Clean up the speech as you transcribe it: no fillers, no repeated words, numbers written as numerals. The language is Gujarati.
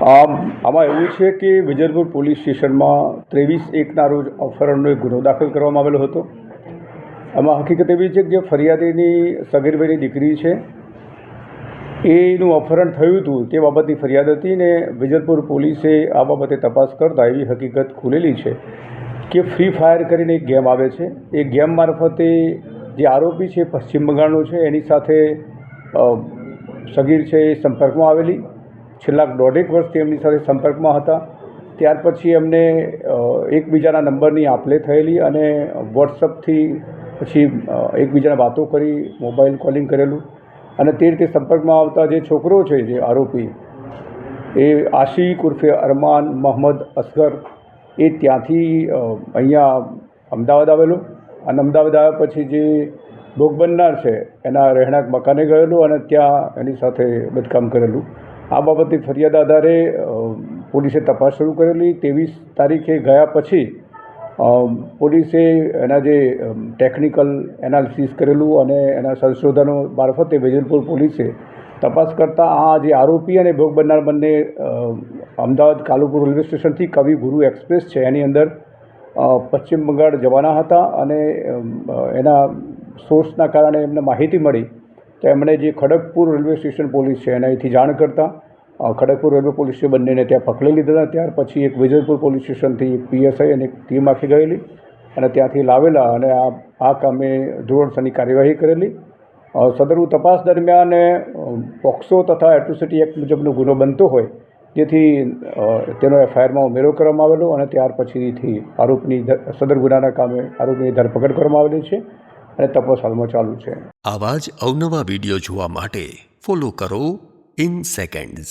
આમાં એવું છે કે વિજયપુર પોલીસ સ્ટેશનમાં 23/1ના રોજ અપહરણનો એક ગુનો દાખલ કરવામાં આવેલો હતો. આમાં હકીકત એવી છે કે ફરિયાદીની સગીરભાઈની દીકરી છે, એનું અપહરણ થયું હતું તે બાબતની ફરિયાદ હતી ને વિજયપુર પોલીસે આ બાબતે તપાસ કરતા એવી હકીકત ખુલેલી છે કે ફ્રી ફાયર કરીને એક ગેમ આવે છે. એ ગેમ મારફતે જે આરોપી છે પશ્ચિમ બંગાળનો છે, એની સાથે સગીર છે એ સંપર્કમાં આવેલી, છેલ્લા 1.5 વર્ષથી એમની સાથે સંપર્કમાં હતા. ત્યાર પછી એમને એકબીજાના નંબરની આપ-લે થયેલી અને વોટ્સઅપથી પછી એકબીજાને વાતો કરી, મોબાઈલ કોલિંગ કરેલું અને તે રીતે સંપર્કમાં આવતા જે છોકરો છે, જે આરોપી એ આશિક ઉર્ફે અરમાન મોહમ્મદ અસગર, એ ત્યાંથી અહીંયા અમદાવાદ આવેલો અને અમદાવાદ આવ્યા પછી જે ભોગ બનનાર છે એના રહેણાંક મકાને ગયેલો અને ત્યાં એની સાથે બદકામ કરેલું. આ બાબતની ફરિયાદ આધારે પોલીસે તપાસ શરૂ કરેલી. 23 તારીખે ગયા પછી પોલીસે એના જે ટેકનિકલ એનાલિસિસ કરેલું અને એના સંશોધનો મારફતે વિજયપુર પોલીસે તપાસ કરતાં આ જે આરોપી અને ભોગ બનનાર બંને અમદાવાદ કાલુપુર રેલવે સ્ટેશનથી કવિ ગુરુ એક્સપ્રેસ છે એની અંદર પશ્ચિમ બંગાળ જવાના હતા અને એના સોર્સના કારણે એમને માહિતી મળી તો એમણે જે ખડગપુર રેલવે સ્ટેશન પોલીસ છે એને અહીંથી જાણ કરતાં ખડગપુર રેલવે પોલીસે બંનેને ત્યાં પકડી લીધા. ત્યાર પછી એક વિજયપુર પોલીસ સ્ટેશનથી એક PSI અને એક ટીમ આખી ગયેલી અને ત્યાંથી લાવેલા અને આ કામે ધોરણસરની કાર્યવાહી કરેલી. સદરુ તપાસ દરમિયાન પોક્સો તથા એટ્રોસિટી એક્ટ મુજબનો ગુનો બનતો હોય જેથી તેનો FIRમાં ઉમેરો કરવામાં આવેલો અને ત્યાર પછીથી આરોપની સદર ગુનાના કામે આરોપીની ધરપકડ કરવામાં આવેલી છે અને તપાસ હાલમાં ચાલુ છે. આવા જ અવનવા વિડીયો જોવા માટે ફોલો કરો IN Seconds.